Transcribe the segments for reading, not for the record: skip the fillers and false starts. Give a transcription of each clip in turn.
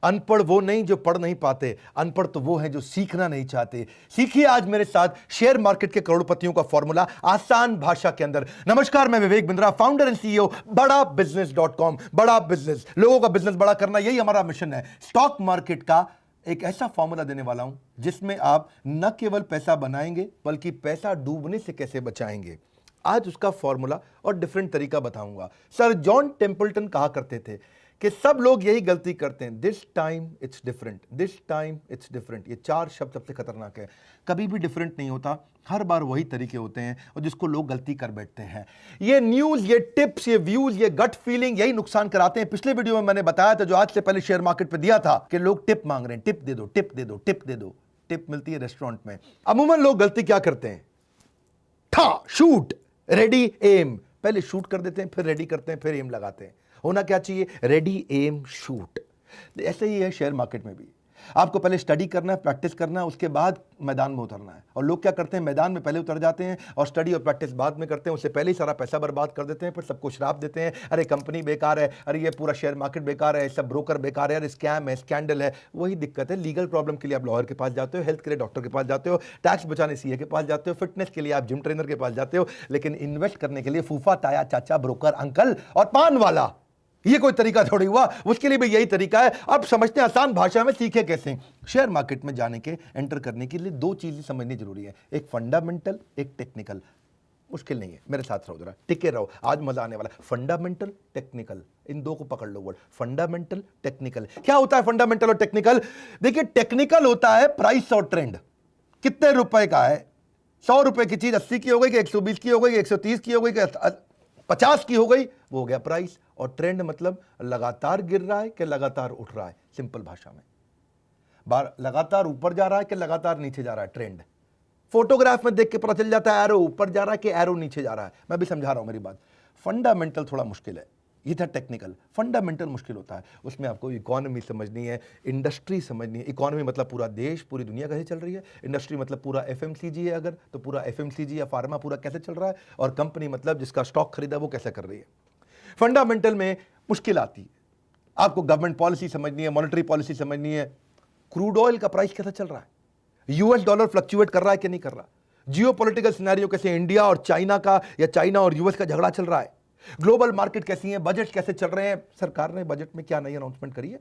अनपढ़ वो नहीं जो पढ़ नहीं पाते, अनपढ़ तो वो हैं जो सीखना नहीं चाहते। सीखिए आज मेरे साथ शेयर मार्केट के करोड़पतियों का फॉर्मूला आसान भाषा के अंदर। नमस्कार, मैं Vivek Bindra, founder and CEO बड़ा बिजनेस.com। बड़ा बिजनेस, लोगों का बिजनेस बड़ा करना, यही हमारा मिशन है। स्टॉक मार्केट का एक ऐसा फॉर्मूला देने वाला हूं जिसमें आप न केवल पैसा बनाएंगे बल्कि पैसा डूबने से कैसे बचाएंगे। आज उसका फॉर्मूला और डिफरेंट तरीका बताऊंगा। सर जॉन टेम्पल्टन कहा करते थे कि सब लोग यही गलती करते हैं, this time it's different, this time it's different. ये चार शब्द सबसे खतरनाक है। कभी भी डिफरेंट नहीं होता, हर बार वही तरीके होते हैं और जिसको लोग गलती कर बैठते हैं। ये न्यूज, ये टिप्स, ये व्यूज, ये गट फीलिंग यही नुकसान कराते हैं। पिछले वीडियो में मैंने बताया था, जो आज से पहले शेयर मार्केट पे दिया था, कि लोग टिप मांग रहे हैं, टिप दे दो, टिप दे दो, टिप दे दो। टिप मिलती है रेस्टोरेंट में। अमूमन लोग गलती क्या करते हैं, ठा शूट रेडी एम, पहले शूट कर देते हैं, फिर रेडी करते हैं, फिर एम लगाते हैं। होना क्या चाहिए, रेडी एम शूट। ऐसे ही है शेयर मार्केट में भी। आपको पहले स्टडी करना है, प्रैक्टिस करना है, उसके बाद मैदान में उतरना है। और लोग क्या करते हैं, मैदान में पहले उतर जाते हैं और स्टडी और प्रैक्टिस बाद में करते हैं। उससे पहले ही सारा पैसा बर्बाद कर देते हैं, फिर सबको श्राप देते हैं, अरे कंपनी बेकार है, अरे ये पूरा शेयर मार्केट बेकार है, सब ब्रोकर बेकार है, अरे स्कैम है, स्कैंडल है। वही दिक्कत है। लीगल प्रॉब्लम के लिए आप लॉयर के पास जाते हो, हेल्थ के लिए डॉक्टर के पास जाते हो, टैक्स बचाने सीए के पास जाते हो, फिटनेस के लिए आप जिम ट्रेनर के पास जाते हो, लेकिन इन्वेस्ट करने के लिए फूफा, ताया, चाचा, ब्रोकर, अंकल और पान वाला, ये कोई तरीका थोड़ी हुआ। उसके लिए भी यही तरीका है। अब समझते हैं आसान भाषा में, सीखे कैसे। शेयर मार्केट में जाने के, एंटर करने के लिए दो चीजें समझनी जरूरी है, एक फंडामेंटल, एक टेक्निकल। मुश्किल नहीं है, मेरे साथ रहो, जरा टिके रहो, आज मजा आने वाला। फंडामेंटल, टेक्निकल, इन दो को पकड़ लो वर्ड, फंडामेंटल, टेक्निकल। क्या होता है फंडामेंटल और टेक्निकल? देखिए, टेक्निकल होता है प्राइस और ट्रेंड, कितने रुपए का है। 100 रुपए की चीज 80 की हो गई कि 120 की हो गई कि 130 की हो गई कि 50 की हो गई, वो हो गया प्राइस। और ट्रेंड मतलब लगातार गिर रहा है कि लगातार उठ रहा है। सिंपल भाषा में, लगातार ऊपर जा रहा है कि लगातार नीचे जा रहा है, ट्रेंड। फोटोग्राफ में देख के पता चल जाता है एरो ऊपर जा रहा है कि एरो नीचे जा रहा है। मैं भी समझा रहा हूं मेरी बात। फंडामेंटल थोड़ा मुश्किल है, ये था टेक्निकल। फंडामेंटल मुश्किल होता है, उसमें आपको इकोनॉमी समझनी है, इंडस्ट्री समझनी है। इकोनॉमी मतलब पूरा देश, पूरी दुनिया कैसे चल रही है। इंडस्ट्री मतलब पूरा एफएमसीजी है अगर, तो पूरा एफएमसीजी या फार्मा पूरा कैसे चल रहा है। और कंपनी मतलब जिसका स्टॉक खरीदा वो कैसे कर रही है। फंडामेंटल में मुश्किल आती है, आपको गवर्नमेंट पॉलिसी समझनी है, मॉनेटरी पॉलिसी समझनी है। क्रूड ऑयल का प्राइस कैसा चल रहा है, यूएस डॉलर फ्लक्चुएट कर रहा है कि नहीं कर रहा, जियोपॉलिटिकल सिनेरियो कैसे, इंडिया और चाइना का या चाइना और यूएस का झगड़ा चल रहा है, ग्लोबल मार्केट कैसी है, बजट कैसे चल रहे हैं, सरकार ने बजट में क्या नई अनाउंसमेंट करी है,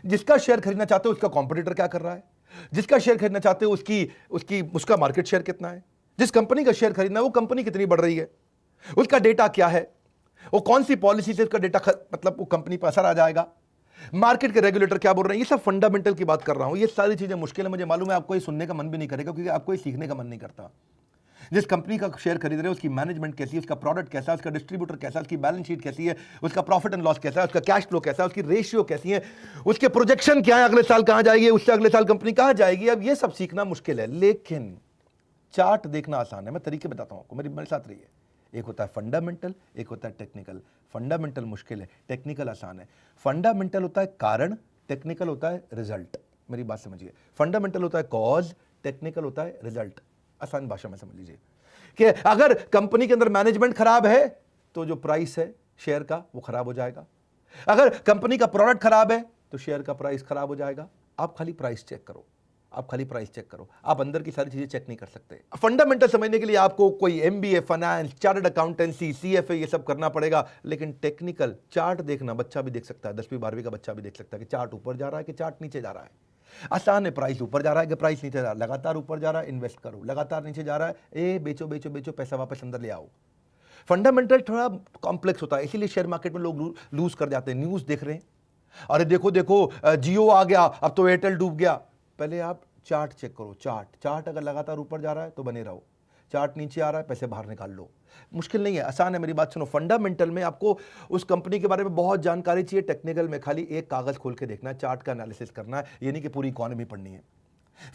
जिसका शेयर खरीदना चाहते हो उसका कॉम्पिटिटर क्या कर रहा है, जिसका शेयर खरीदना चाहते हो उसका मार्केट शेयर कितना है, जिस कंपनी का शेयर खरीदना है वो कंपनी कितनी बढ़ रही है, उसका डेटा क्या है, वो कौन सी पॉलिसी से उसका डेटा मतलब वो कंपनी पर असर आ जाएगा, मार्केट के रेगुलेटर क्या बोल रहे हैं। ये सब फंडामेंटल की बात कर रहा हूं। ये सारी चीजें मुश्किल है, मुझे मालूम है, आपको ये सुनने का मन भी नहीं करेगा क्योंकि आपको ये सीखने का मन नहीं करता। जिस कंपनी का शेयर खरीद रहे हो उसकी मैनेजमेंट कैसी है, उसका प्रोडक्ट कैसा है, उसका डिस्ट्रीब्यूटर कैसा है, उसकी बैलेंस शीट कैसी है, उसका प्रॉफिट एंड लॉस कैसा है, उसका कैश फ्लो कैसा है, उसकी रेशियो कैसी है, उसके प्रोजेक्शन क्या है, अगले साल कहां जाएगी, उससे अगले साल कंपनी कहां जाएगी। अब ये सब सीखना मुश्किल है, लेकिन चार्ट देखना आसान है। मैं तरीके बताता हूं आपको, मेरे साथ रहिए। एक होता है फंडामेंटल, एक होता है टेक्निकल। फंडामेंटल मुश्किल है, टेक्निकल आसान है। फंडामेंटल होता है कारण, टेक्निकल होता है रिजल्ट। मेरी बात समझिए, फंडामेंटल होता है कॉज, टेक्निकल होता है रिजल्ट। आसान भाषा में समझ लीजिए कि अगर कंपनी के अंदर मैनेजमेंट खराब है तो जो प्राइस है शेयर का वो खराब हो जाएगा। अगर कंपनी का प्रोडक्ट खराब है तो शेयर का प्राइस खराब हो जाएगा। आप खाली प्राइस चेक करो, आप खाली प्राइस चेक करो, आप अंदर की सारी चीजें चेक नहीं कर सकते। फंडामेंटल समझने के लिए आपको कोई MBA, finance, chartered accountancy, CFA ये सब करना पड़ेगा। लेकिन टेक्निकल चार्ट देखना बच्चा भी देख सकता है, 10वीं 12वीं का बच्चा भी देख सकता है कि चार्ट ऊपर जा रहा है कि चार्ट नीचे जा रहा है। आसान है, प्राइस ऊपर जा रहा है कि प्राइस नीचे जा रहा है। लगातार ऊपर जा रहा है, इन्वेस्ट करो, लगातार नीचे जा रहा है, ए बेचो बेचो बेचो, पैसा वापस अंदर ले आओ। फंडामेंटल थोड़ा कॉम्प्लेक्स होता है, इसीलिए शेयर मार्केट में लोग लूज कर जाते हैं। न्यूज देख रहे हैं, अरे देखो देखो जियो आ गया, अब तो एयरटेल डूब गया। पहले आप चार्ट चेक करो, चार्ट अगर लगातार ऊपर जा रहा है तो बने रहो, चार्ट नीचे आ रहा है पैसे बाहर निकाल लो। मुश्किल नहीं है, आसान है, मेरी बात सुनो। फंडामेंटल में आपको उस कंपनी के बारे में बहुत जानकारी चाहिए, टेक्निकल में खाली एक कागज खोल के देखना है, चार्ट का एनालिसिस करना है, ये नहीं कि पूरी इकोनॉमी पढ़नी है।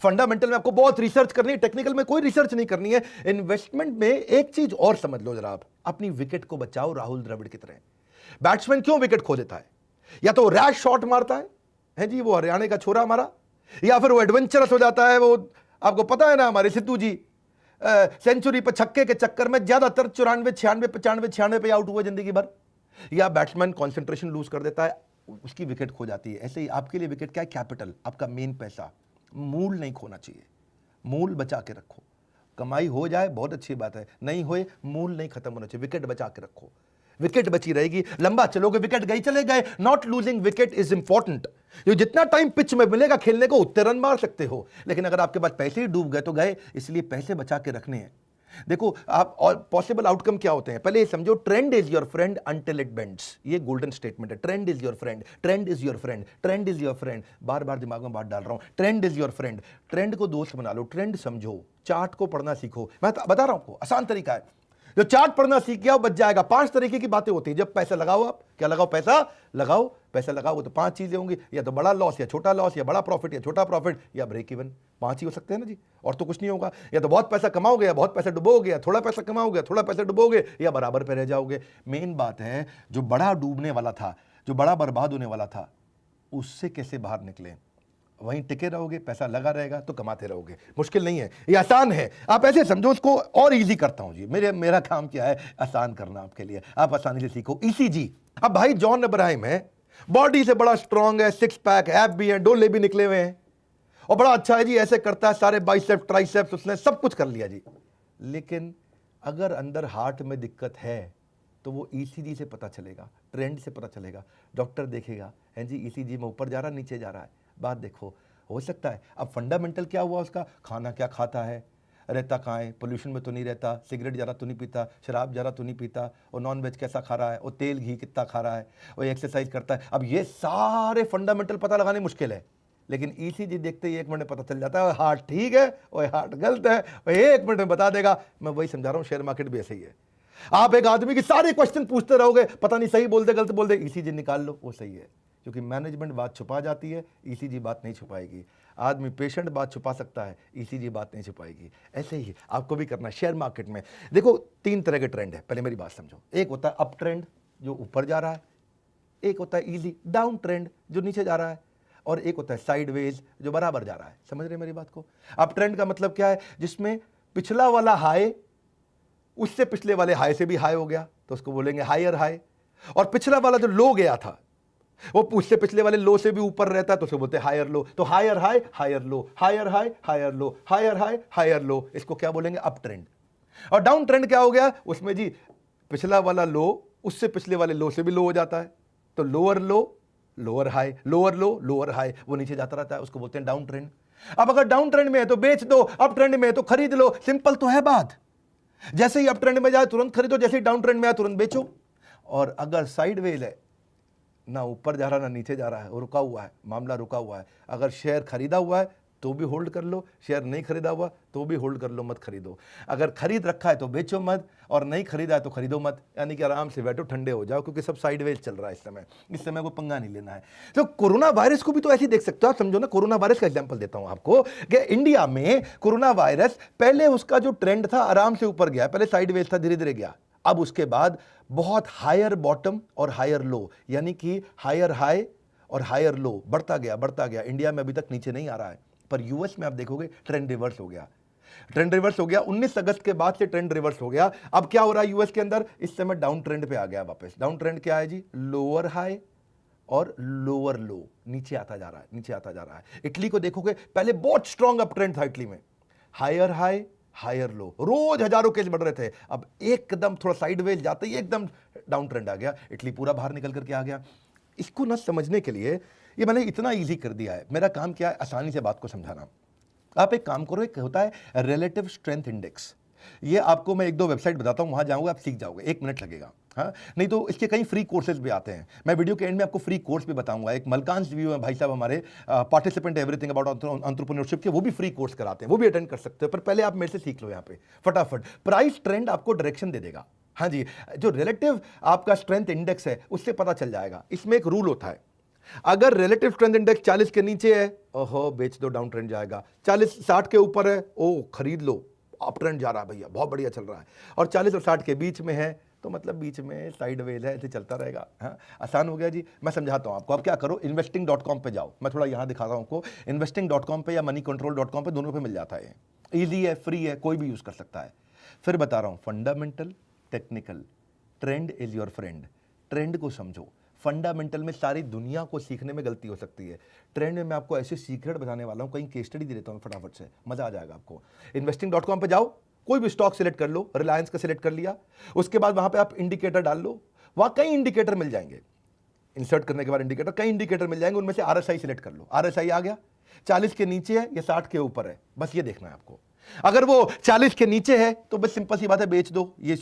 फंडामेंटल में आपको बहुत रिसर्च करनी है, टेक्निकल में कोई रिसर्च नहीं करनी है। इन्वेस्टमेंट में एक चीज और समझ लो जरा, आप अपनी विकेट को बचाओ राहुल द्रविड़ की तरह। बैट्समैन क्यों विकेट खो देता है? या तो रैश शॉट मारता है जी, वो हरियाणा का छोरा हमारा, या फिर वो एडवेंचरस हो जाता है। वो आपको पता है ना, हमारे सिद्धू जी सेंचुरी पर छक्के के चक्कर में ज्यादातर 94, 96, 95, 96 पे आउट हुए जिंदगी भर। या बैट्समैन कंसंट्रेशन लूज कर देता है, उसकी विकेट खो जाती है। ऐसे ही आपके लिए विकेट क्या है? कैपिटल, आपका मेन पैसा। मूल नहीं खोना चाहिए, मूल बचा के रखो। कमाई हो जाए बहुत अच्छी बात है, नहीं होए मूल नहीं खत्म होना चाहिए, विकेट बचा के रखो। विकेट बची रहेगी, लंबा चलोगे, विकेट गई चले गए। Not losing wicket is important. ये जितना टाइम पिच में मिलेगा खेलने को उतने रन मार सकते हो, लेकिन अगर आपके पास पैसे ही डूब गए तो गए, इसलिए पैसे बचा के रखने हैं। देखो आप, और पॉसिबल आउटकम क्या होते हैं पहले ये समझो। Trend is your friend until it bends, ये गोल्डन स्टेटमेंट है। Trend is your friend, trend is your friend, trend is your friend. बार बार दिमाग में बात डाल रहा हूं, trend is your friend. Trend को दोस्त बना लो, ट्रेंड समझो, चार्ट को पढ़ना सीखो। मैं बता रहा हूं आपको, आसान तरीका है। जो चार्ट पढ़ना सीख गया वो बच जाएगा। 5 तरीके की बातें होती है जब पैसा लगाओ। आप क्या लगाओ? पैसा लगाओ। पैसा लगाओ तो 5 चीजें होंगी, या तो बड़ा लॉस या छोटा लॉस, या बड़ा प्रॉफिट या छोटा प्रॉफिट, या ब्रेक इवन। 5 ही हो सकते हैं ना जी, और तो कुछ नहीं होगा। या तो बहुत पैसा कमाओगे, या बहुत पैसा डुबोगे, या थोड़ा पैसा कमाओगे, थोड़ा पैसा डुबोगे, या बराबर पे रह जाओगे। मेन बात है, जो बड़ा डूबने वाला था, जो बड़ा बर्बाद होने वाला था, उससे कैसे बाहर निकले। वहीं टिके रहोगे, पैसा लगा रहेगा तो कमाते रहोगे। मुश्किल नहीं है, ये आसान है। आप ऐसे समझो उसको, और इजी करता हूं जी। मेरा काम क्या है? आसान करना आपके लिए। आप आसानी से सीखो, ईसीजी। अब भाई जॉन इब्राहिम है, बॉडी से बड़ा स्ट्रांग है, 6 पैक, एब भी है, डोले भी निकले हुए हैं, और बड़ा अच्छा है जी, ऐसे करता है, सारे बाइसेप्स ट्राइसेप्स उसने सब कुछ कर लिया जी। लेकिन अगर अंदर हार्ट में दिक्कत है तो वो ईसीजी से पता चलेगा, ट्रेंड से पता चलेगा। डॉक्टर देखेगा, है जी ईसीजी में ऊपर जा रहा, नीचे जा रहा है। बात देखो, हो सकता है। अब फंडामेंटल क्या हुआ उसका? खाना क्या खाता है, रहता कहाँ है, पोल्यूशन में तो नहीं रहता, सिगरेट ज़्यादा तो नहीं पीता, शराब ज़्यादा तो नहीं पीता, और नॉन वेज कैसा खा रहा है, और तेल घी कितना खा रहा है, और एक्सरसाइज करता है। अब ये सारे फंडामेंटल पता लगाने मुश्किल है, लेकिन ईसीजी देखते ही 1 मिनट में पता चल जाता है। हार्ट ठीक है और हार्ट गलत है, और 1 मिनट में बता देगा। मैं वही समझा रहा हूँ, शेयर मार्केट भी ऐसे ही है। आप एक आदमी की सारे क्वेश्चन पूछते रहोगे, पता नहीं सही बोल दे गलत बोल दे, ईसीजी निकाल लो, वो सही है। क्योंकि मैनेजमेंट बात छुपा जाती है, ईसीजी बात नहीं छुपाएगी। आदमी पेशेंट बात छुपा सकता है, ईसीजी बात नहीं छुपाएगी। ऐसे ही आपको भी करना है शेयर मार्केट में। देखो 3 तरह के ट्रेंड है, पहले मेरी बात समझो। एक होता है अप ट्रेंड जो ऊपर जा रहा है, एक होता है इजी डाउन ट्रेंड जो नीचे जा रहा है, और एक होता है साइडवेज जो बराबर जा रहा है। समझ रहे मेरी बात को? अप ट्रेंड का मतलब क्या है? जिसमें पिछला वाला हाई उससे पिछले वाले हाई से भी हाई हो गया तो उसको बोलेंगे हायर हाई, और पिछला वाला जो लो गया था वो उससे पिछले वाले लो से भी ऊपर रहता है तो उसे बोलते हैं हायर लो। तो higher high higher low, higher high higher low, higher high higher low, इसको क्या बोलेंगे? Up trend. और डाउन ट्रेंड क्या हो गया? उसमें जी पिछला वाला लो उससे पिछले वाले लो से भी लो हो जाता है, तो लोअर लो लोअर हाई, लोअर लो लोअर हाई, वो नीचे जाता रहता है, उसको बोलते हैं डाउन ट्रेंड। अब अगर डाउन ट्रेंड में है तो बेच दो, अप ट्रेंड में है तो खरीद लो। सिंपल तो है बात। जैसे ही अप ट्रेंड में जाए तुरंत खरीदो, जैसे ही डाउन ट्रेंड में आए तुरंत बेचो। और अगर साइडवेज है, ना ऊपर जा रहा ना नीचे जा रहा है, वो रुका हुआ है, मामला रुका हुआ है, अगर शेयर खरीदा हुआ है तो भी होल्ड कर लो, शेयर नहीं खरीदा हुआ तो भी होल्ड कर लो, मत खरीदो। अगर खरीद रखा है तो बेचो मत, और नहीं खरीदा है तो खरीदो मत। यानी कि आराम से बैठो, ठंडे हो जाओ, क्योंकि सब साइडवेज चल रहा है इस समय को पंगा नहीं लेना है। तो कोरोना वायरस को भी तो ऐसे ही देख सकते हो आप। समझो ना, कोरोना वायरस का एग्जांपल देता हूं आपको कि इंडिया में कोरोना वायरस पहले उसका जो ट्रेंड था आराम से ऊपर गया, पहले साइडवेज था, धीरे धीरे गया। अब उसके बाद बहुत हायर बॉटम और हायर लो, यानी कि हायर हाई और हायर लो, बढ़ता गया बढ़ता गया। इंडिया में अभी तक नीचे नहीं आ रहा है, पर यूएस में आप देखोगे ट्रेंड रिवर्स हो गया। ट्रेंड रिवर्स हो गया 19 अगस्त के बाद से, ट्रेंड रिवर्स हो गया। अब क्या हो रहा है यूएस के अंदर? इस समय डाउन ट्रेंड पे आ गया वापस। डाउन ट्रेंड क्या है जी? लोअर हाई और लोअर लो, नीचे आता जा रहा है, नीचे आता जा रहा है। इटली को देखोगे, पहले बहुत स्ट्रॉन्ग अप ट्रेंड था इटली में, हायर हाई हायर लो, रोज हजारों केस बढ़ रहे थे। अब एकदम थोड़ा साइडवेज जाते ही एकदम डाउन ट्रेंड आ गया, इटली पूरा बाहर निकल करके आ गया। इसको ना समझने के लिए ये मैंने इतना इजी कर दिया है। मेरा काम क्या है? आसानी से बात को समझाना। आप एक काम करो, एक होता है रिलेटिव स्ट्रेंथ इंडेक्स। ये आपको मैं 1-2 वेबसाइट बताता हूं, वहां जाओगे आप सीख जाओगे, 1 मिनट लगेगा। हाँ, नहीं तो इसके कई फ्री कोर्सेज भी आते हैं। मैं वीडियो के एंड में आपको फ्री कोर्स भी बताऊंगा। एक मलकांस व्यू है भाई साहब हमारे, पार्टिसिपेंट एवरीथिंग अबाउट एंटरप्रेन्योरशिप के, वो भी फ्री कोर्स कराते हैं, वो भी अटेंड कर सकते हो। पर पहले आप मेरे से सीख लो यहाँ पे फटाफट। प्राइस ट्रेंड आपको डायरेक्शन दे देगा। हाँ जी, जो रिलेटिव आपका स्ट्रेंथ इंडेक्स है उससे पता चल जाएगा। इसमें एक रूल होता है, अगर रिलेटिव स्ट्रेंथ इंडेक्स 40 के नीचे है, ओहो बेच दो, डाउन ट्रेंड जाएगा। 60 के ऊपर है, ओ खरीद लो, अप ट्रेंड जा रहा है भैया, बहुत बढ़िया चल रहा है। और 40 और 60 के बीच में है तो मतलब बीच में साइडवेज है, ऐसे चलता रहेगा। हाँ, आसान हो गया जी। मैं समझाता हूं आपको। आप क्या करो, investing.com पे जाओ, मैं थोड़ा यहां दिखाता हूं आपको। investing.com पे या moneycontrol.com पे, दोनों पे मिल जाता है। ईजी है, फ्री है, कोई भी यूज कर सकता है। फिर बता रहा हूं, fundamental, technical, trend is your friend. Trend को समझो, फंडामेंटल में सारी दुनिया को सीखने में गलती हो सकती है। ट्रेंड में मैं आपको ऐसे सीक्रेट बताने वाला हूं, कहीं केस स्टडी दे देता हूं फटाफट से, मजा आ जाएगा आपको। investing.com पे जाओ, कोई भी स्टॉक सिलेक्ट कर लो, रिलायंस का सिलेक्ट कर लिया, उसके बाद वहां पे आप इंडिकेटर डाल लो, वहां कई इंडिकेटर मिल जाएंगे। इंसर्ट करने के बाद इंडिकेटर, कई इंडिकेटर मिल जाएंगे, उनमें से आरएसआई सिलेक्ट कर लो। आरएसआई आ गया, 40 के नीचे है या 60 के ऊपर है, बस ये देखना है आपको। अगर वो 40 के नीचे है तो बस सिंपल सी बात है, बेच दो, ये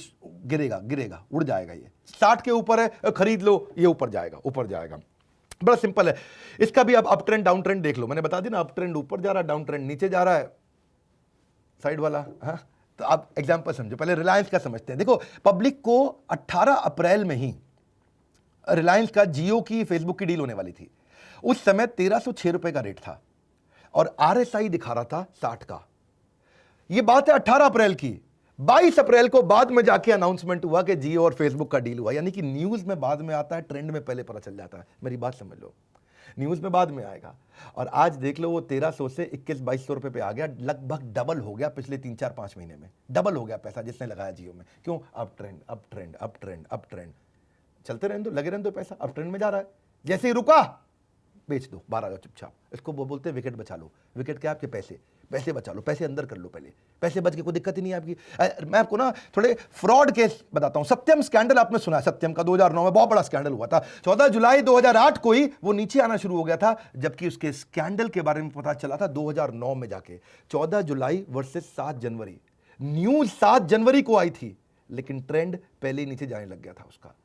गिरेगा गिरेगा उड़ जाएगा। ये 60 के ऊपर है, खरीद लो, ये ऊपर जाएगा ऊपर जाएगा। बड़ा सिंपल है। इसका भी अब अप ट्रेंड डाउन ट्रेंड देख लो, मैंने बता दी ना, अप ट्रेंड ऊपर जा रहा है, डाउन ट्रेंड नीचे जा रहा है, साइड वाला। हाँ, तो आप एग्जांपल समझो, पहले रिलायंस का समझते हैं। देखो, पब्लिक को 18 अप्रैल में ही रिलायंस का जियो की फेसबुक की डील होने वाली थी। उस समय 1306 रुपए का रेट था और आरएसआई दिखा रहा था 60 का। यह बात है 18 अप्रैल की। 22 अप्रैल को बाद में जाके अनाउंसमेंट हुआ कि जियो और फेसबुक का डील हुआ। यानी कि न्यूज में बाद में आता है, ट्रेंड में पहले पता चल जाता है। मेरी बात समझ लो, न्यूज में बाद में आएगा। और आज देख लो, वो 1300 से 2100-2200 रुपए पे आ गया, लगभग डबल हो गया पिछले 3-4-5 महीने में। डबल हो गया पैसा जिसने लगाया जियो में। क्यों? Up trend up trend up trend up trend, चलते रहने दो, लगे रहने दो, पैसा अप ट्रेंड में जा रहा है। जैसे ही रुका, बेच दो, 12 का चुपचाप। इसको वो बोलते हैं विकेट बचा लो। विकेट क्या? आपके पैसे, पैसे बचा लो, पैसे अंदर कर लो पहले। पैसे बच के कोई दिक्कत ही नहीं है आपकी। मैं आपको ना थोड़े फ्रॉड केस बताता हूं। सत्यम स्कैंडल आपने सुना है? सत्यम का 2009 में बहुत बड़ा स्कैंडल हुआ था। 14 जुलाई 2008 को ही वो नीचे आना शुरू हो गया था, जबकि उसके स्कैंडल के बारे में पता चला था 2009 में जाके। 14 जुलाई वर्सेस 7 जनवरी, न्यूज 7 जनवरी को आई थी, लेकिन ट्रेंड पहले ही नीचे जाने लग गया था उसका।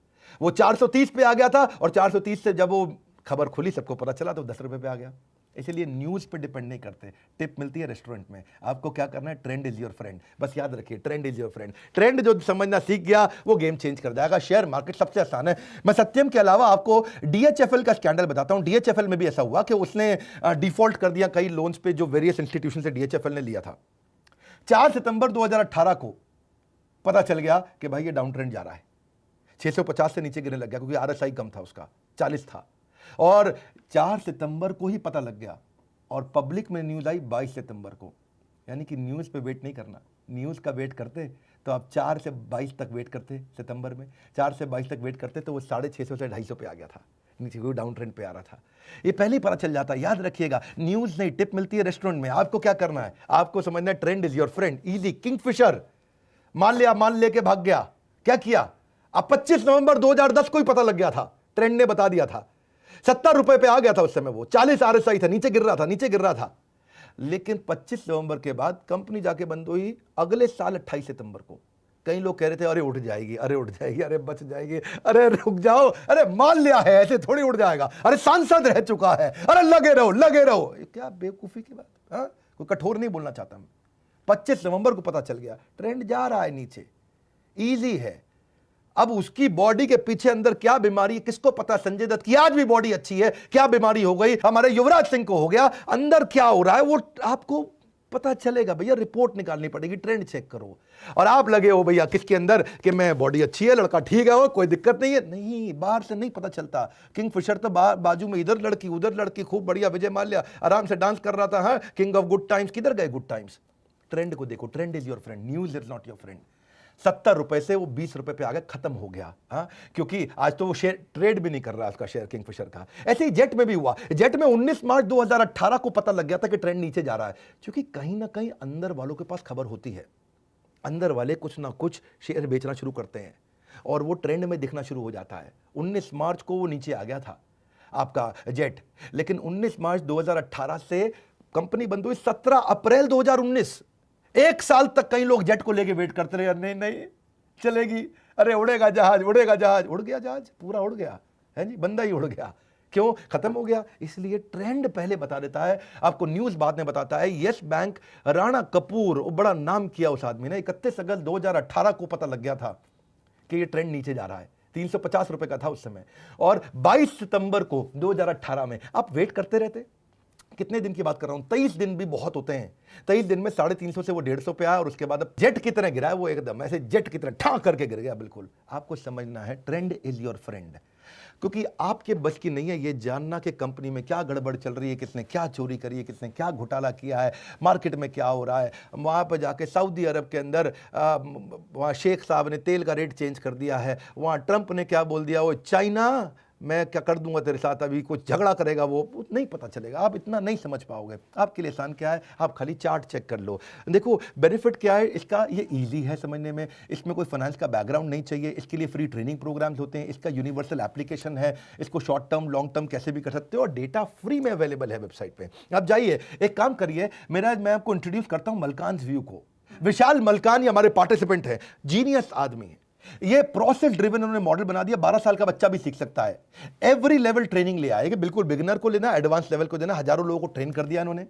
वो 430 पे आ गया था और 430 से जब वो खबर खुली, सबको पता चला, तो 10 रुपए पे आ गया। इसलिए न्यूज पे डिपेंड नहीं करते। टिप मिलती है रेस्टोरेंट में, आपको क्या करना है? Trend is your friend. बस याद रखिए, trend is your friend. Trend जो समझना सीख गया, वो गेम चेंज कर जाएगा। शेयर मार्केट सबसे आसान है। मैं सत्यम के अलावा आपको डीएचएफएल का स्कैंडल बताता हूं। डीएचएफएल में भी ऐसा हुआ कि उसने डिफॉल्ट कर दिया कई लोन्स पे जो वेरियस इंस्टीट्यूशन से डीएचएफएल ने लिया था। 4 सितंबर 2018 को पता चल गया कि भाई ये डाउन ट्रेंड जा रहा है। 650 से नीचे गिरने लग गया, क्योंकि आरएसआई कम था उसका, 40 था। और 4 सितंबर को ही पता लग गया और पब्लिक में न्यूज आई 22 सितंबर को। यानी कि न्यूज पे वेट नहीं करना। न्यूज का वेट करते तो आप 4 से 22 तक वेट करते, सितंबर में 4 से 22 तक वेट करते तो वो 650 से 250 पे आ गया था, नीचे कोई डाउन ट्रेंड पे आ रहा था। ये पहले ही पता चल जाता है। याद रखिएगा, न्यूज नहीं, टिप मिलती है रेस्टोरेंट में। आपको क्या करना है? आपको समझना है trend is your friend. Easy, Kingfisher मान लिया, मान लेके भाग गया। क्या किया? अब 25 नवंबर 2010 को ही पता लग गया था, ट्रेंड ने बता दिया था। 70 रुपए पे आ गया था उस समय, वो 40 आरएसआई था, नीचे गिर रहा था, नीचे गिर रहा था। लेकिन 25 नवंबर के बाद कंपनी जाके बंद हुई अगले साल 28 सितंबर को। कई लोग कह रहे थे अरे उठ जाएगी, अरे उठ जाएगी, अरे बच जाएगी, अरे रुक जाओ, अरे मान लिया है, ऐसे थोड़ी उड़ जाएगा, अरे सांसद रह चुका है, अरे लगे रहो लगे रहो। क्या बेवकूफी की बात। हाँ, कोई कठोर नहीं बोलना चाहता मैं। 25 नवंबर को पता चल गया ट्रेंड जा रहा है नीचे। इजी है। अब उसकी बॉडी के पीछे अंदर क्या बीमारी है किसको पता? संजय दत्त की आज भी बॉडी अच्छी है, क्या बीमारी हो गई? हमारे युवराज सिंह को हो गया, अंदर क्या हो रहा है वो आपको पता चलेगा। भैया रिपोर्ट निकालनी पड़ेगी, ट्रेंड चेक करो। और आप लगे हो भैया किसके अंदर कि मैं बॉडी अच्छी है, लड़का ठीक है, वो कोई दिक्कत नहीं है। नहीं, बाहर से नहीं पता चलता। किंगफिशर तो बाजू में इधर लड़की उधर लड़की, खूब बढ़िया विजय माल्या आराम से डांस कर रहा था। हाँ, किंग ऑफ गुड टाइम्स, किधर गए गुड टाइम्स? ट्रेंड को देखो, trend is your friend, news is not your friend. 70 रुपए से वो 20 रुपए पे आ गया, खत्म हो गया। हाँ, क्योंकि आज तो वो शेयर ट्रेड भी नहीं कर रहा उसका शेयर, किंगफिशर का। ऐसे ही जेट में भी हुआ। जेट में 19 मार्च 2018 को पता लग गया था कि ट्रेंड नीचे जा रहा है, क्योंकि कहीं ना कहीं अंदर वालों के पास खबर होती है। अंदर वाले कुछ ना कुछ शेयर बेचना शुरू करते हैं और वो ट्रेंड में दिखना शुरू हो जाता है। 19 मार्च को वो नीचे आ गया था आपका जेट, लेकिन 19 मार्च 2018 से कंपनी बंद हुई 17 अप्रैल 2019। 1 साल तक कई लोग जेट को लेके वेट करते रहे, नहीं नहीं चलेगी, अरे उड़ेगा जहाज, उड़ेगा जहाज। उड़ गया जहाज, पूरा उड़ गया है जी, बंदा ही उड़ गया। क्यों? खत्म हो गया। इसलिए ट्रेंड पहले बता देता है आपको, न्यूज बाद में बताता है। यस बैंक, राणा कपूर, बड़ा नाम किया उस आदमी ने। 31 अगस्त 2018 को पता लग गया था कि ये ट्रेंड नीचे जा रहा है। 350 रुपए का था उस समय। और 22 सितंबर को 2018 में आप वेट करते रहते। कितने दिन की बात कर रहा हूं? 23 दिन भी बहुत होते हैं। 23 दिन में 350 से वो 150 पे आया और उसके बाद अब जेट की तरह गिरा है वो, एकदम ऐसे जेट की तरह ठां करके गिर गया। बिल्कुल आपको समझना है, ट्रेंड इज योर फ्रेंड। क्योंकि आपके बस की नहीं है ये जानना कि कंपनी में क्या गड़बड़ चल रही है, किसने क्या चोरी करी है, किसने क्या घोटाला किया है, मार्केट में क्या हो रहा है। वहाँ पर जाके सऊदी अरब के अंदर वहाँ शेख साहब ने तेल का रेट चेंज कर दिया है, वहाँ ट्रंप ने क्या बोल दिया, वो चाइना मैं क्या कर दूंगा तेरे साथ, अभी कुछ झगड़ा करेगा वो नहीं पता चलेगा, आप इतना नहीं समझ पाओगे। आपके लिए आसान क्या है, आप खाली चार्ट चेक कर लो। देखो बेनिफिट क्या है इसका, ये ईजी है समझने में, इसमें कोई फाइनेंस का बैकग्राउंड नहीं चाहिए, इसके लिए फ्री ट्रेनिंग प्रोग्राम्स होते हैं, इसका यूनिवर्सल एप्लीकेशन है, इसको शॉर्ट टर्म लॉन्ग टर्म कैसे भी कर सकते हो, और डेटा फ्री में अवेलेबल है वेबसाइट पे। आप जाइए, एक काम करिए, मैं आपको इंट्रोड्यूस करता हूं मलकान्स व्यू को। विशाल मलकान ये हमारे पार्टिसिपेंट है, जीनियस आदमी है, ये प्रोसेस ड्रिवन उन्होंने मॉडल बना दिया, 12 साल का बच्चा भी सीख सकता है। एवरी लेवल ट्रेनिंग ले आएगा, बिल्कुल बिगिनर को लेना, एडवांस लेवल को देना, हजारों लोगों को ट्रेन कर दिया इन्होंने।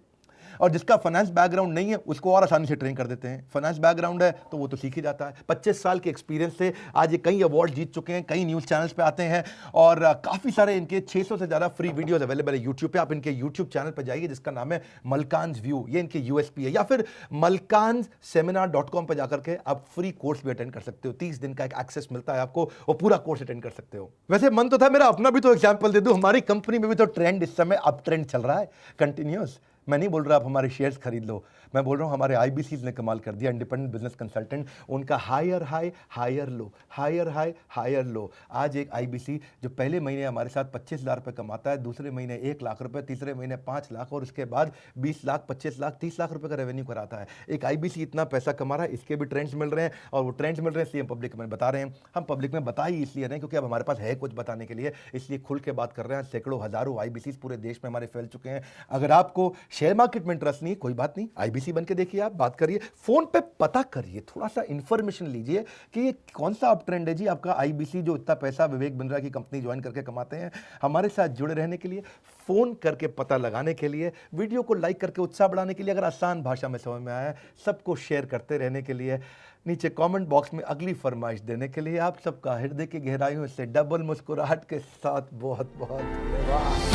और जिसका फाइनेंस बैकग्राउंड नहीं है उसको और आसानी से ट्रेन कर देते हैं, फाइनेंस बैकग्राउंड है तो वो तो सीख ही जाता है। 25 साल के एक्सपीरियंस से आज ये कई अवार्ड जीत चुके हैं, कई न्यूज़ चैनल्स पे आते हैं, और काफ़ी सारे इनके 600 से ज़्यादा फ्री वीडियोस अवेलेबल है यूट्यूब पे। आप इनके यूट्यूब चैनल पर जाइए जिसका नाम है मलकान्स व्यू, ये इनके यूएसपी है, या फिर malkansSeminar.com पर जाकर के आप फ्री कोर्स भी अटेंड कर सकते हो। 30 दिन का एक एक्सेस मिलता है आपको, और पूरा कोर्स अटेंड कर सकते हो। वैसे मन तो था मेरा अपना भी तो एग्जाम्पल दे दूं, हमारी कंपनी में भी तो ट्रेंड इस समय अप ट्रेंड चल रहा है कंटिन्यूस। मैं नहीं बोल रहा आप हमारे शेयर्स खरीद लो, मैं बोल रहा हूँ हमारे आईबीसीज ने कमाल कर दिया, इंडिपेंडेंट बिजनेस कंसल्टेंट, उनका higher high higher low, higher high higher low. आज एक आईबीसी जो पहले महीने हमारे साथ 25,000 रुपये कमाता है, दूसरे महीने 1 लाख रुपये, तीसरे महीने 5 लाख, और उसके बाद 20 लाख, 25 लाख, 30 लाख रुपये का रेवेन्यू कराता है। एक आईबीसी इतना पैसा कमा रहा है, इसके भी ट्रेंड्स मिल रहे हैं, और वो ट्रेंड्स मिल रहे हैं इसलिए हम पब्लिक में बता रहे हैं। हम पब्लिक में बता ही इसलिए रहे हैं क्योंकि अब हमारे पास है कुछ बताने के लिए, इसलिए खुल के बात कर रहे हैं। सैकड़ों हजारों आईबीसी पूरे देश में हमारे फैल चुके हैं। अगर आपको शेयर मार्केट में इंटरेस्ट नहीं, कोई बात नहीं, आईबीसी बन के देखिए, आप बात करिए, फोन पे पता करिए, थोड़ा सा इंफॉर्मेशन लीजिए कि ये कौन सा अप ट्रेंड है जी आपका आईबीसी जो इतना पैसा विवेक बिंद्रा की कंपनी ज्वाइन करके कमाते हैं। हमारे साथ जुड़े रहने के लिए, फोन करके पता लगाने के लिए, वीडियो को लाइक करके उत्साह बढ़ाने के लिए, अगर आसान भाषा में समझ में आया, सबको शेयर करते रहने के लिए, नीचे कमेंट बॉक्स में अगली फरमाइश देने के लिए, आप सबका हृदय की गहराइयों से डबल मुस्कुराहट के साथ बहुत बहुत धन्यवाद।